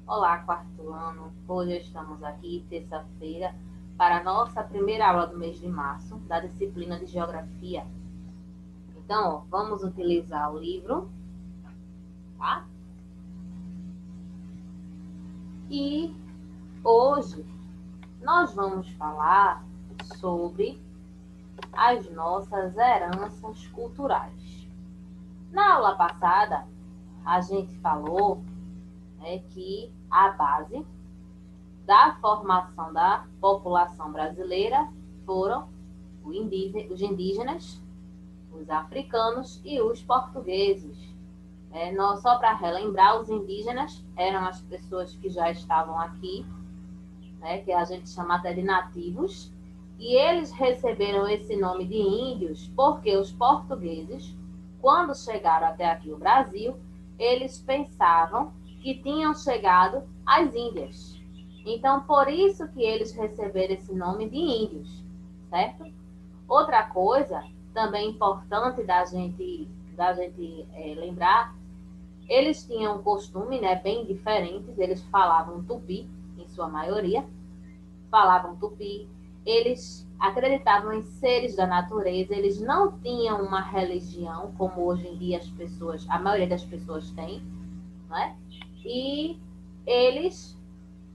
Olá, quarto ano. Hoje estamos aqui, terça-feira, para a nossa primeira aula do mês de março, da disciplina de Geografia. Então, vamos utilizar o livro, tá? E hoje nós vamos falar sobre as nossas heranças culturais. Na aula passada, a gente falou, que a base da formação da população brasileira foram os indígenas, os africanos e os portugueses. Só para relembrar, os indígenas eram as pessoas que já estavam aqui, que a gente chama até de nativos, e eles receberam esse nome de índios porque os portugueses, quando chegaram até aqui o Brasil, eles pensavam que tinham chegado às Índias. Então, por isso que eles receberam esse nome de índios, certo? Outra coisa também importante da gente lembrar, eles tinham um costume, bem diferentes, eles falavam tupi, em sua maioria, falavam tupi, eles acreditavam em seres da natureza, eles não tinham uma religião, como hoje em dia a maioria das pessoas tem, não é? E eles,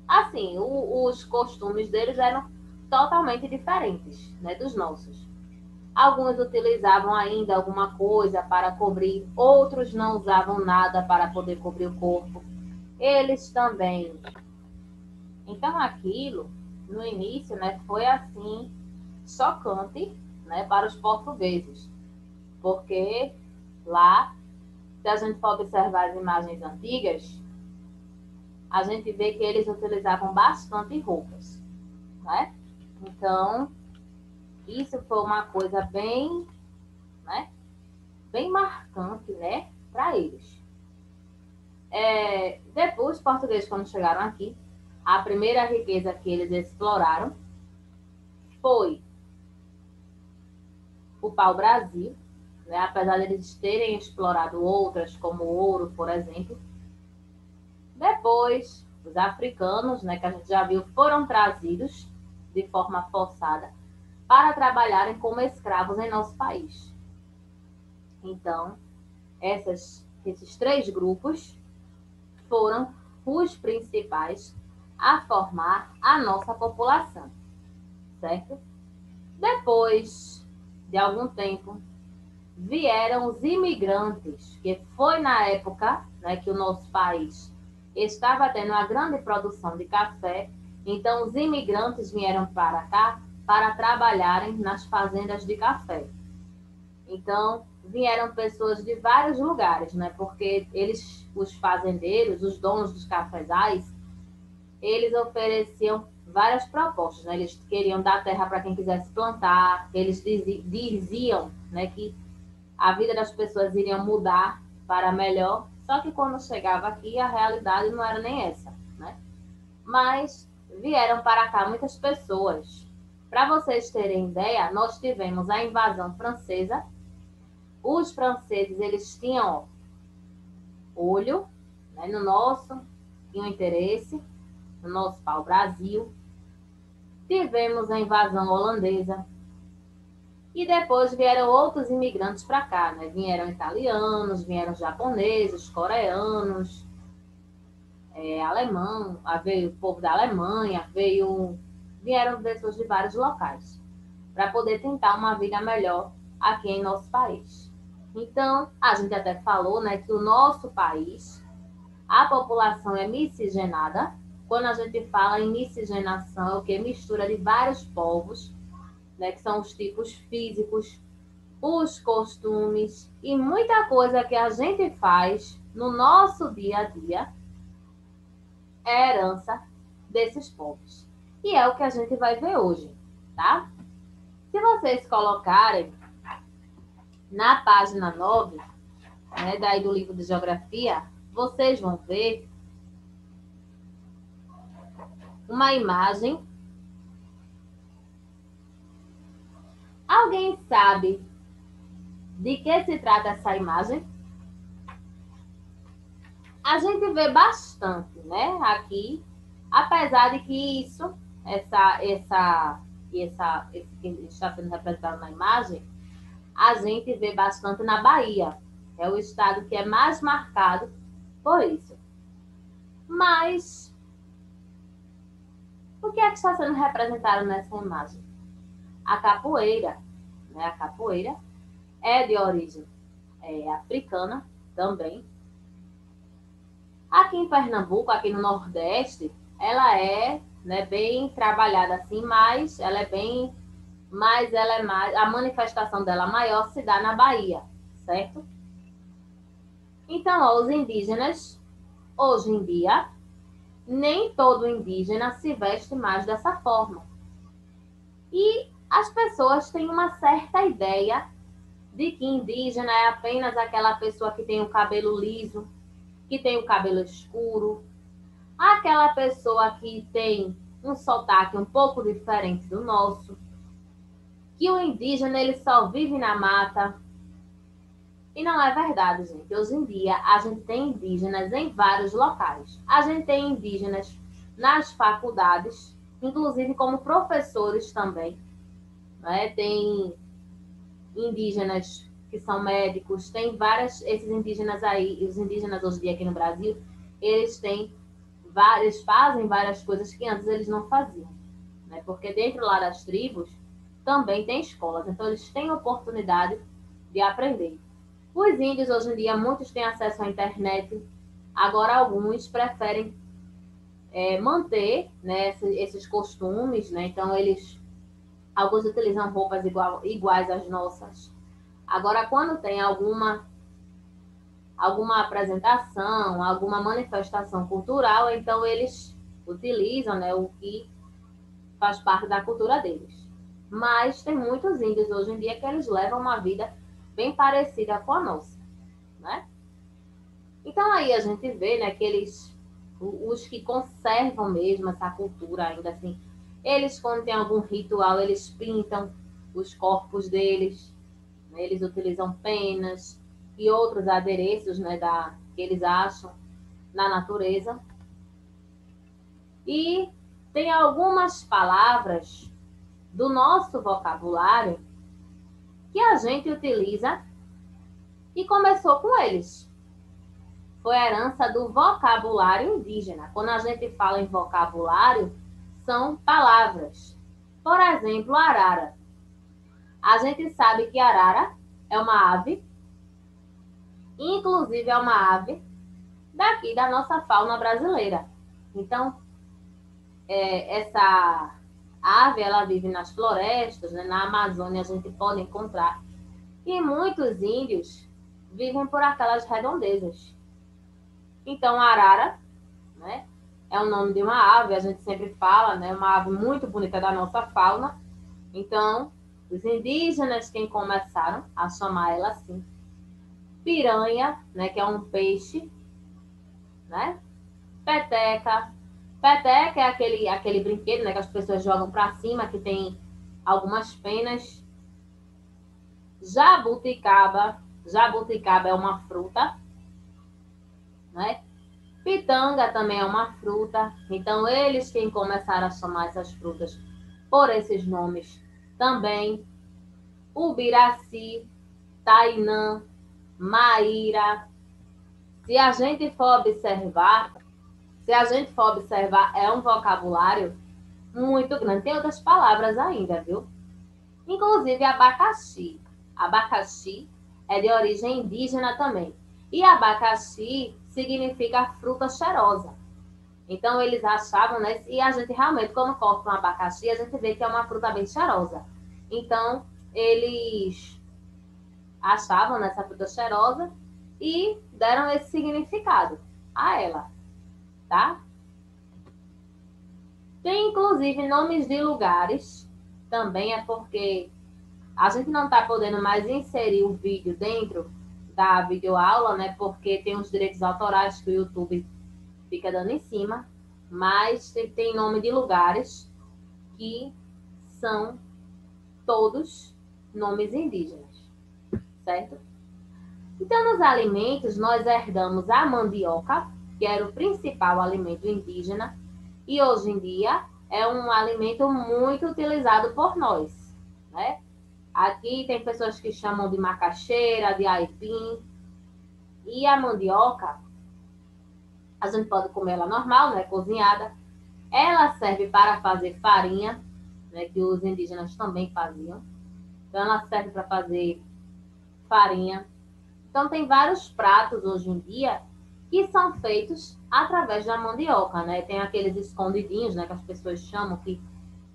assim, os costumes deles eram totalmente diferentes, dos nossos. Alguns utilizavam ainda alguma coisa para cobrir, outros não usavam nada para poder cobrir o corpo. Eles também. Então, aquilo, no início, foi assim, chocante, para os portugueses, porque lá, se a gente for observar as imagens antigas, a gente vê que eles utilizavam bastante roupas, né? Então, isso foi uma coisa bem, bem marcante, para eles. Depois, os portugueses, quando chegaram aqui, a primeira riqueza que eles exploraram foi o pau-brasil, apesar de eles terem explorado outras, como o ouro, por exemplo. Depois, os africanos, que a gente já viu, foram trazidos de forma forçada para trabalharem como escravos em nosso país. Então, esses três grupos foram os principais a formar a nossa população, certo? Depois de algum tempo, vieram os imigrantes, que foi na época, que o nosso país estava tendo uma grande produção de café, então os imigrantes vieram para cá para trabalharem nas fazendas de café. Então, vieram pessoas de vários lugares, porque eles, os fazendeiros, os donos dos cafezais, eles ofereciam várias propostas, Eles queriam dar terra para quem quisesse plantar, eles diziam, que a vida das pessoas iriam mudar para melhor, só que quando chegava aqui a realidade não era nem essa, Mas vieram para cá muitas pessoas. Para vocês terem ideia, nós tivemos a invasão francesa. Os franceses, eles tinham olho, no nosso, tinham interesse no nosso pau-brasil. Tivemos a invasão holandesa. E depois vieram outros imigrantes para cá, Vieram italianos, vieram japoneses, coreanos, alemão, veio o povo da Alemanha, vieram pessoas de vários locais, para poder tentar uma vida melhor aqui em nosso país. Então, a gente até falou, que o nosso país, a população é miscigenada. Quando a gente fala em miscigenação, é o que? Mistura de vários povos, que são os tipos físicos, os costumes e muita coisa que a gente faz no nosso dia a dia é herança desses povos. E é o que a gente vai ver hoje, tá? Se vocês colocarem na página 9, daí do livro de Geografia, vocês vão ver uma imagem. Alguém sabe de que se trata essa imagem? a gente vê bastante, né, aqui, apesar de que esse que está sendo representado na imagem, a gente vê bastante na Bahia. É o estado que é mais marcado por isso. Mas o que é que está sendo representado nessa imagem? A capoeira, né? A capoeira é de origem africana também. Aqui em Pernambuco, aqui no Nordeste, ela é, né, bem trabalhada assim, mas ela é mais, a manifestação dela maior se dá na Bahia, certo? Então, ó, os indígenas, hoje em dia, nem todo indígena se veste mais dessa forma. E as pessoas têm uma certa ideia de que indígena é apenas aquela pessoa que tem o cabelo liso, que tem o cabelo escuro, aquela pessoa que tem um sotaque um pouco diferente do nosso, que o indígena ele só vive na mata. E não é verdade, gente. Hoje em dia, a gente tem indígenas em vários locais. A gente tem indígenas nas faculdades, inclusive como professores também. Né? Tem indígenas que são médicos, tem esses indígenas aí, os indígenas hoje em dia aqui no Brasil, eles fazem várias coisas que antes eles não faziam. Né? Porque dentro lá das tribos também tem escolas, então eles têm oportunidade de aprender. Os índios, hoje em dia, muitos têm acesso à internet. Agora, alguns preferem manter, né, esses costumes. Né? Então, alguns utilizam roupas iguais às nossas. Agora, quando tem alguma apresentação, alguma manifestação cultural, então eles utilizam, né, o que faz parte da cultura deles. Mas tem muitos índios hoje em dia que eles levam uma vida bem parecida com a nossa, né? Então aí a gente vê, né, que os que conservam mesmo essa cultura ainda assim, eles quando tem algum ritual, eles pintam os corpos deles, né, eles utilizam penas e outros adereços, né, que eles acham na natureza. E tem algumas palavras do nosso vocabulário que a gente utiliza e começou com eles. Foi a herança do vocabulário indígena. Quando a gente fala em vocabulário, são palavras. Por exemplo, arara. A gente sabe que arara é uma ave, inclusive é uma ave daqui da nossa fauna brasileira. Então, essa ave, ela vive nas florestas, né? Na Amazônia a gente pode encontrar. E muitos índios vivem por aquelas redondezas. Então, a arara, né, é o nome de uma ave, a gente sempre fala, né, uma ave muito bonita da nossa fauna. Então, os indígenas quem começaram a chamar ela assim. Piranha, né, que é um peixe, né? Peteca. Peteca é aquele brinquedo, né, que as pessoas jogam para cima, que tem algumas penas. Jabuticaba. Jabuticaba é uma fruta, né? Pitanga também é uma fruta. Então, eles quem começaram a chamar essas frutas por esses nomes também. Ubiraci, Tainã, Maíra. Se a gente for observar, é um vocabulário muito grande. Tem outras palavras ainda, viu? Inclusive abacaxi. Abacaxi é de origem indígena também. E abacaxi significa fruta cheirosa. Então, eles achavam, né? E a gente realmente, quando corta um abacaxi, a gente vê que é uma fruta bem cheirosa. Então, eles achavam nessa fruta cheirosa e deram esse significado a ela, tá? Tem, inclusive, nomes de lugares. Também é porque a gente não está podendo mais inserir o vídeo dentro da videoaula, né? Porque tem os direitos autorais que o YouTube fica dando em cima, mas tem nome de lugares que são todos nomes indígenas, certo? Então, nos alimentos, nós herdamos a mandioca, que era o principal alimento indígena, e hoje em dia é um alimento muito utilizado por nós, né? Aqui tem pessoas que chamam de macaxeira, de aipim, e a mandioca, a gente pode comer ela normal, né, cozinhada. Ela serve para fazer farinha, né, que os indígenas também faziam. Então ela serve para fazer farinha. Então tem vários pratos hoje em dia que são feitos através da mandioca, né? Tem aqueles escondidinhos, né, que as pessoas chamam, que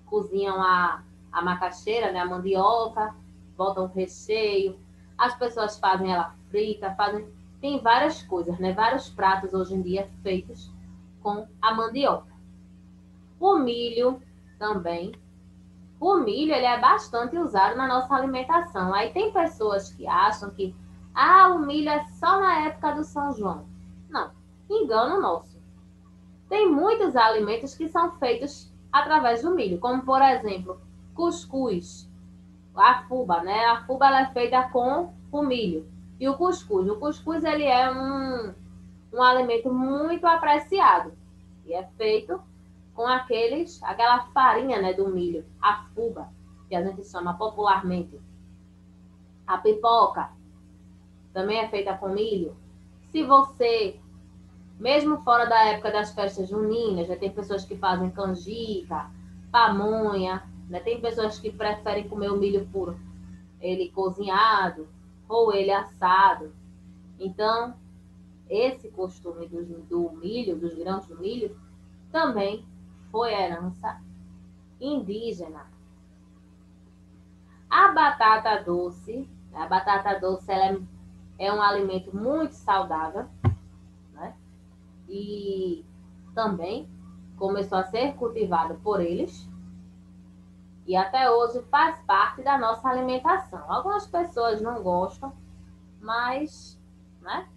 cozinham a macaxeira, né, a mandioca, botam o recheio. As pessoas fazem ela frita, fazem... Tem várias coisas, né? Vários pratos hoje em dia feitos com a mandioca. O milho também. O milho, ele é bastante usado na nossa alimentação. Aí tem pessoas que acham que o milho é só na época do São João. Não, engano nosso. Tem muitos alimentos que são feitos através do milho, como por exemplo, cuscuz, a fuba, né? A fuba ela é feita com o milho. E o cuscuz ele é um alimento muito apreciado e é feito com aquela farinha, né, do milho, a fuba, que a gente chama popularmente. A pipoca também é feita com milho. Se você, mesmo fora da época das festas juninas, já tem pessoas que fazem canjica, pamonha, né? Tem pessoas que preferem comer o milho puro, ele cozinhado ou ele assado. Então, esse costume do milho, dos grãos do milho, também foi herança indígena. A batata doce ela é um alimento muito saudável, né? E também começou a ser cultivado por eles e até hoje faz parte da nossa alimentação. Algumas pessoas não gostam, mas, né?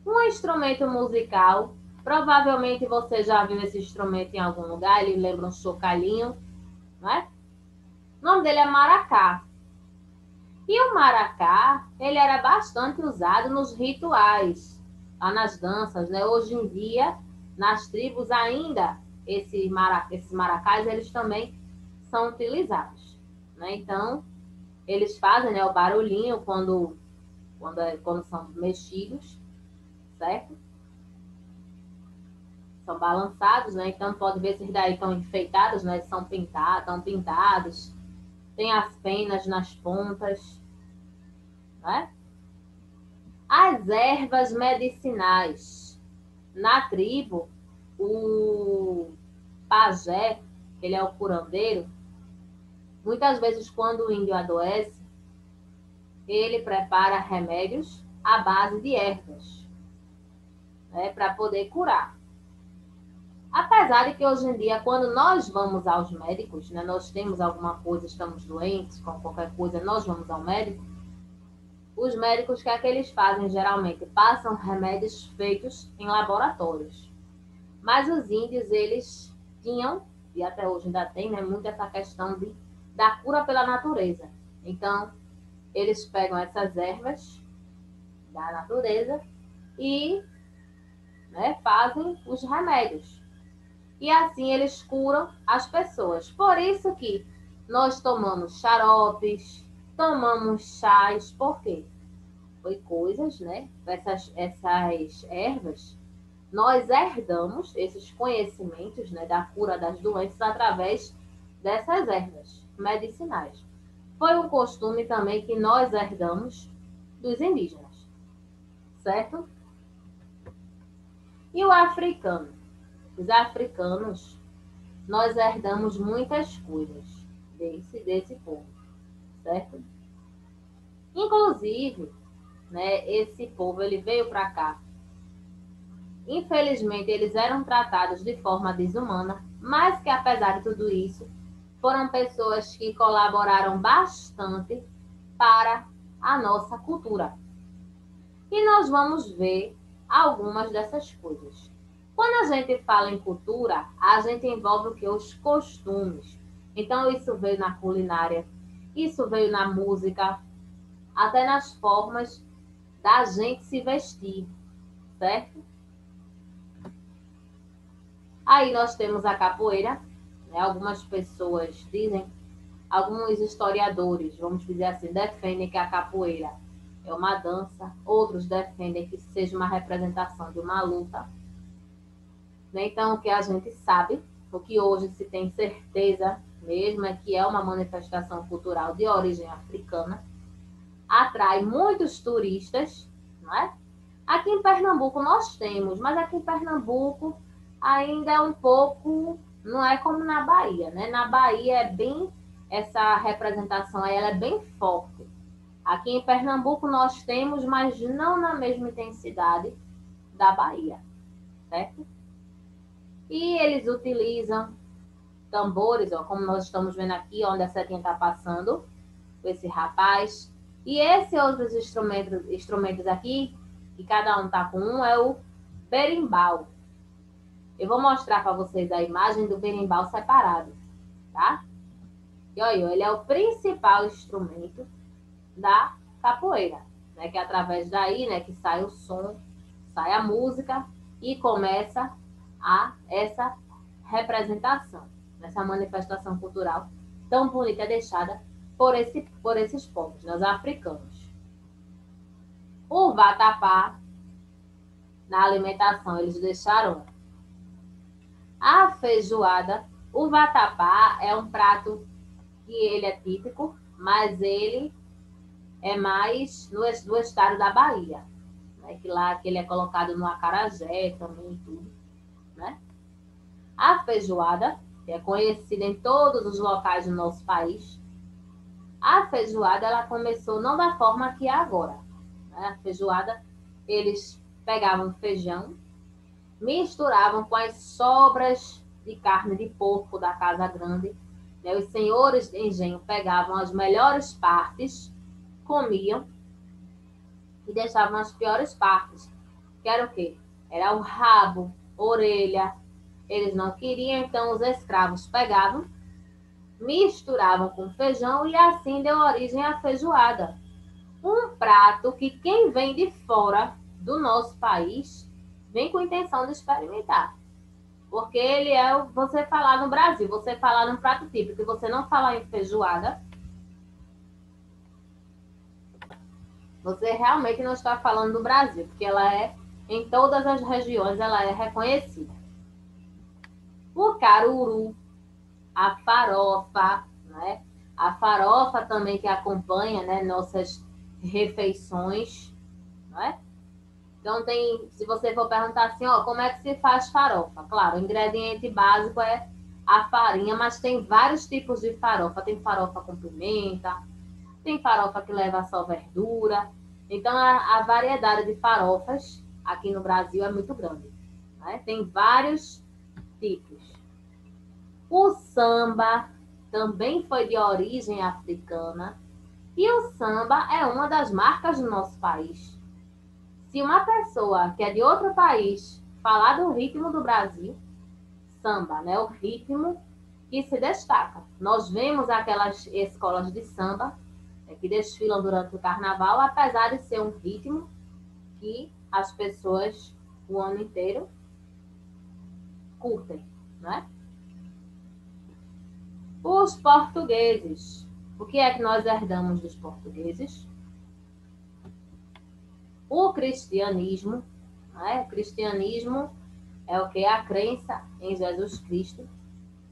Um instrumento musical, provavelmente você já viu esse instrumento em algum lugar, ele lembra um chocalhinho, né? O nome dele é maracá. E o maracá, ele era bastante usado nos rituais, lá nas danças, né? Hoje em dia, nas tribos ainda, esses maracás, eles também são utilizados, né? Então, eles fazem, né, o barulhinho quando são mexidos, certo? São balançados, né? Então, pode ver se daí estão enfeitados, né? Estão pintados. Tem as penas nas pontas, né? As ervas medicinais. Na tribo, o pajé, ele é o curandeiro, muitas vezes quando o índio adoece, ele prepara remédios à base de ervas, né, para poder curar. Apesar de que hoje em dia, quando nós vamos aos médicos, né, nós temos alguma coisa, estamos doentes com qualquer coisa, nós vamos ao médico, os médicos, o que é que eles fazem geralmente? Passam remédios feitos em laboratórios. Mas os índios, eles tinham, e até hoje ainda tem, né, muito essa questão da cura pela natureza. Então, eles pegam essas ervas da natureza e, né, fazem os remédios. E assim eles curam as pessoas. Por isso que nós tomamos xaropes, tomamos chás, por quê? Foi coisas, né? Essas ervas, nós herdamos esses conhecimentos, né, da cura das doenças através dessas ervas medicinais. Foi um costume também que nós herdamos dos indígenas, certo? E o africano? Os africanos, nós herdamos muitas coisas desse povo, certo? Inclusive, né, esse povo, ele veio para cá. Infelizmente, eles eram tratados de forma desumana, mas que, apesar de tudo isso, foram pessoas que colaboraram bastante para a nossa cultura. E nós vamos ver algumas dessas coisas. Quando a gente fala em cultura, a gente envolve o que? Os costumes. Então, isso veio na culinária, isso veio na música, até nas formas da gente se vestir, certo? Aí nós temos a capoeira, né? Algumas pessoas dizem, alguns historiadores, vamos dizer assim, defendem que a capoeira é uma dança, outros defendem que seja uma representação de uma luta. Então, o que a gente sabe, o que hoje se tem certeza mesmo, é que é uma manifestação cultural de origem africana, atrai muitos turistas, não é? Aqui em Pernambuco nós temos, mas aqui em Pernambuco ainda é um pouco, não é como na Bahia, né? Na Bahia é bem, essa representação aí, ela é bem forte. Aqui em Pernambuco nós temos, mas não na mesma intensidade da Bahia, certo? E eles utilizam tambores, ó, como nós estamos vendo aqui, onde a setinha está passando, esse rapaz. E esses outros instrumentos aqui, que cada um está com um, é o berimbau. Eu vou mostrar para vocês a imagem do berimbau separado, tá? E olha, ele é o principal instrumento da capoeira, né? Que é através daí, né, que sai o som, sai a música e começa essa representação, essa manifestação cultural tão bonita deixada por esses povos, né, os africanos. O vatapá, na alimentação, eles deixaram a feijoada. O vatapá é um prato que ele é típico, mas ele é mais no estado da Bahia, né? Que lá que ele é colocado no acarajé também e tudo, né? A feijoada, que é conhecida em todos os locais do nosso país, a feijoada ela começou não da forma que é agora, né? A feijoada, eles pegavam feijão, misturavam com as sobras de carne de porco da casa grande, né? Os senhores de engenho pegavam as melhores partes, comiam e deixavam as piores partes, que era o quê? Era o rabo, orelha. Eles não queriam, então os escravos pegavam, misturavam com feijão e assim deu origem à feijoada. Um prato que quem vem de fora do nosso país vem com intenção de experimentar. Porque ele é você falar no Brasil, você falar num prato típico e você não falar em feijoada, você realmente não está falando do Brasil, porque ela é, em todas as regiões, ela é reconhecida. O caruru, a farofa, né? A farofa também que acompanha, né, nossas refeições, né? Então tem, se você for perguntar assim, ó, como é que se faz farofa? Claro, o ingrediente básico é a farinha, mas tem vários tipos de farofa. Tem farofa com pimenta, tem farofa que leva só verdura. Então a variedade de farofas aqui no Brasil é muito grande, né? Tem vários tipos. O samba também foi de origem africana e o samba é uma das marcas do nosso país. Se uma pessoa que é de outro país falar do ritmo do Brasil, samba, né, o ritmo que se destaca. Nós vemos aquelas escolas de samba que desfilam durante o carnaval, apesar de ser um ritmo que as pessoas o ano inteiro curtem, né? Os portugueses. O que é que nós herdamos dos portugueses? O cristianismo, né? O cristianismo é o que? A crença em Jesus Cristo,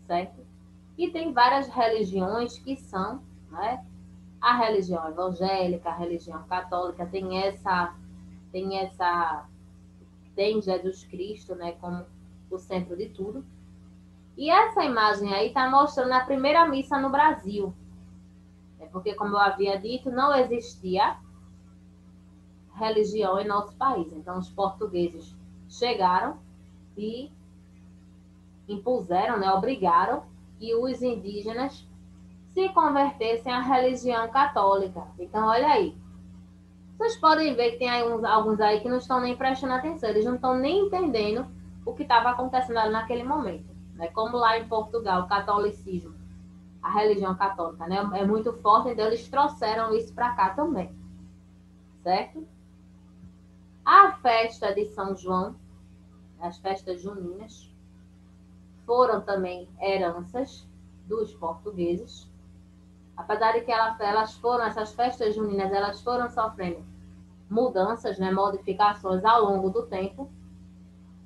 certo? E tem várias religiões que são, né? A religião evangélica, a religião católica tem Jesus Cristo, né, como o centro de tudo. E essa imagem aí está mostrando a primeira missa no Brasil. Porque, como eu havia dito, não existia religião em nosso país. Então, os portugueses chegaram e impuseram, né, obrigaram que os indígenas se convertessem à religião católica. Então, olha aí. Vocês podem ver que tem aí alguns aí que não estão nem prestando atenção, eles não estão nem entendendo o que estava acontecendo ali naquele momento. Né? Como lá em Portugal, o catolicismo, a religião católica, né, é muito forte, então eles trouxeram isso para cá também. Certo? A festa de São João, as festas juninas, foram também heranças dos portugueses. Apesar de que essas festas juninas, elas foram sofrendo mudanças, né, modificações ao longo do tempo.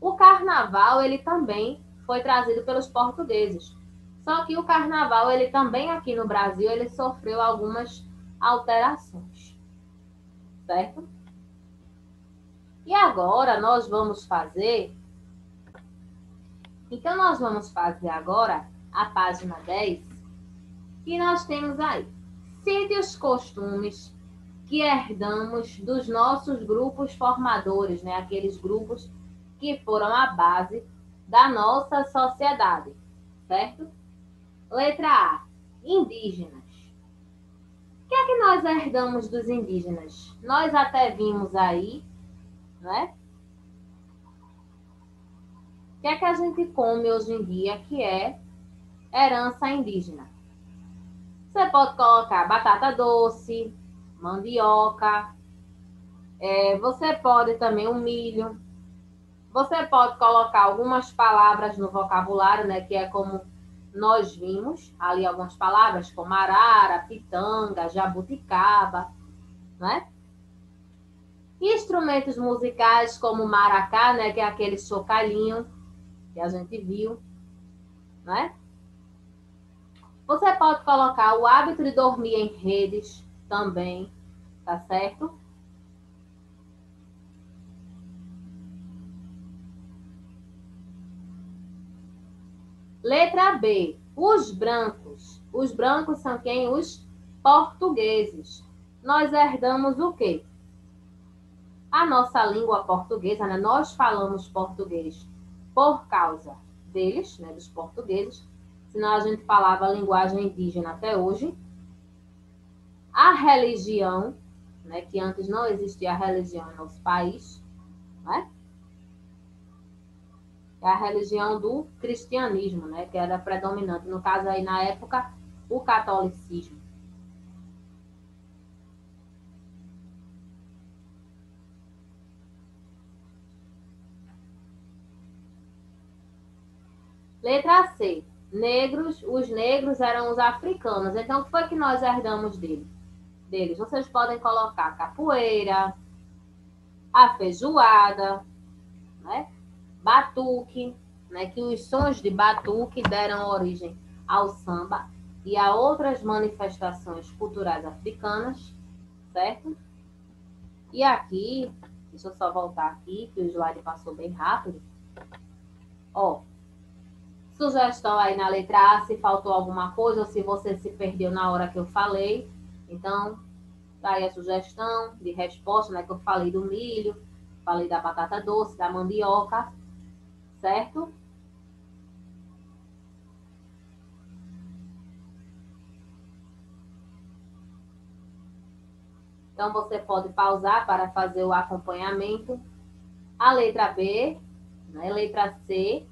O carnaval, ele também foi trazido pelos portugueses. Só que o carnaval, ele também aqui no Brasil, ele sofreu algumas alterações, certo? E agora nós vamos fazer... Então, nós vamos fazer agora a página 10, que nós temos aí. Cite os costumes que herdamos dos nossos grupos formadores, né? Aqueles grupos que foram a base da nossa sociedade, certo? Letra A, indígenas. O que é que nós herdamos dos indígenas? Nós até vimos aí, né? O que é que a gente come hoje em dia que é herança indígena? Você pode colocar batata doce, mandioca, você pode também o milho. Você pode colocar algumas palavras no vocabulário, né, que é como nós vimos ali algumas palavras como arara, pitanga, jabuticaba, né? Instrumentos musicais como maracá, né, que é aquele chocalhinho que a gente viu, né? Você pode colocar o hábito de dormir em redes também, tá certo? Letra B, os brancos. Os brancos são quem? Os portugueses. Nós herdamos o quê? A nossa língua portuguesa, né? Nós falamos português por causa deles, né? Dos portugueses. Senão a gente falava a linguagem indígena até hoje. A religião, né? Que antes não existia a religião em nosso país, né? É a religião do cristianismo, né? Que era predominante. No caso aí, na época, o catolicismo. Letra C. Negros, os negros eram os africanos. Então, o que foi que nós herdamos deles? Vocês podem colocar capoeira, a feijoada, né? Batuque, né? Que os sons de batuque deram origem ao samba e a outras manifestações culturais africanas, certo? E aqui, deixa eu só voltar aqui, que o slide passou bem rápido. Ó, sugestão aí na letra A, se faltou alguma coisa ou se você se perdeu na hora que eu falei. Então, tá aí a sugestão de resposta, né? Que eu falei do milho, falei da batata doce, da mandioca, certo? Então, você pode pausar para fazer o acompanhamento. A letra B, né? Letra C.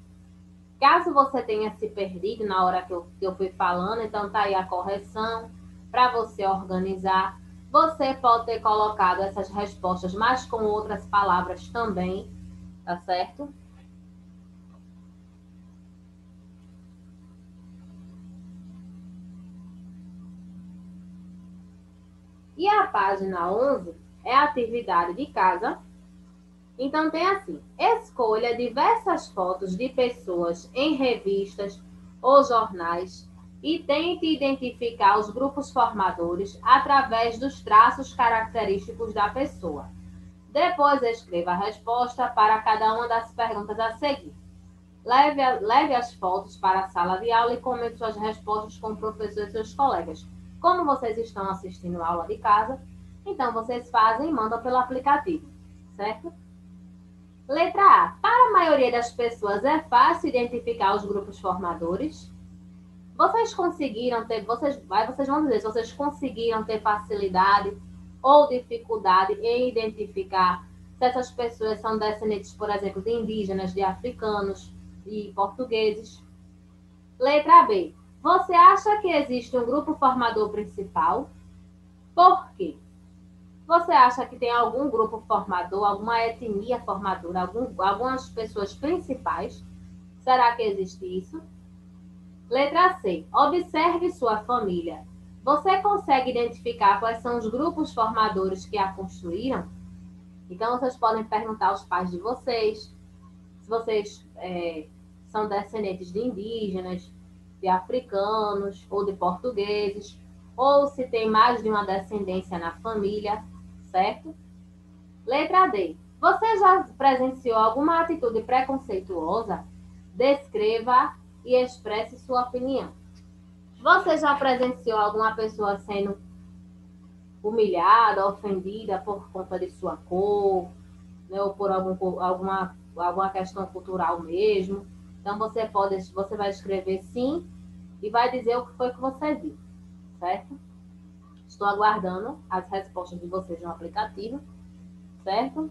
Caso você tenha se perdido na hora que eu fui falando, então tá aí a correção para você organizar. Você pode ter colocado essas respostas, mas com outras palavras também, tá certo? E a página 11 é a atividade de casa. Então tem assim, escolha diversas fotos de pessoas em revistas ou jornais e tente identificar os grupos formadores através dos traços característicos da pessoa. Depois escreva a resposta para cada uma das perguntas a seguir. Leve as fotos para a sala de aula e comente suas respostas com o professor e seus colegas. Como vocês estão assistindo a aula de casa, então vocês fazem e mandam pelo aplicativo, certo? Letra A. Para a maioria das pessoas é fácil identificar os grupos formadores. Vocês conseguiram ter, vocês vão dizer se vocês conseguiram ter facilidade ou dificuldade em identificar se essas pessoas são descendentes, por exemplo, de indígenas, de africanos, de portugueses. Letra B. Você acha que existe um grupo formador principal? Por quê? Você acha que tem algum grupo formador, alguma etnia formadora, algumas pessoas principais? Será que existe isso? Letra C. Observe sua família. Você consegue identificar quais são os grupos formadores que a construíram? Então, vocês podem perguntar aos pais de vocês, se vocês são descendentes de indígenas, de africanos ou de portugueses, ou se tem mais de uma descendência na família, certo? Letra D. Você já presenciou alguma atitude preconceituosa? Descreva e expresse sua opinião. Você já presenciou alguma pessoa sendo humilhada, ofendida por conta de sua cor, né, ou por alguma questão cultural mesmo? Então você vai escrever sim e vai dizer o que foi que você viu, certo? Estou aguardando as respostas de vocês no aplicativo, certo?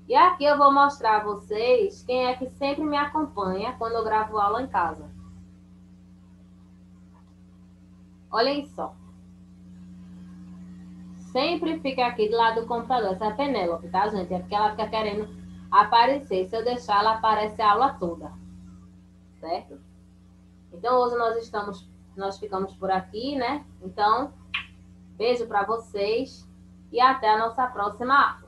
E aqui eu vou mostrar a vocês quem é que sempre me acompanha quando eu gravo aula em casa. Olhem só. Sempre fica aqui do lado do computador. Essa é a Penélope, tá, gente? É porque ela fica querendo aparecer. Se eu deixar, ela aparece a aula toda. Certo? Então, hoje nós ficamos por aqui, né? Então, beijo para vocês e até a nossa próxima aula.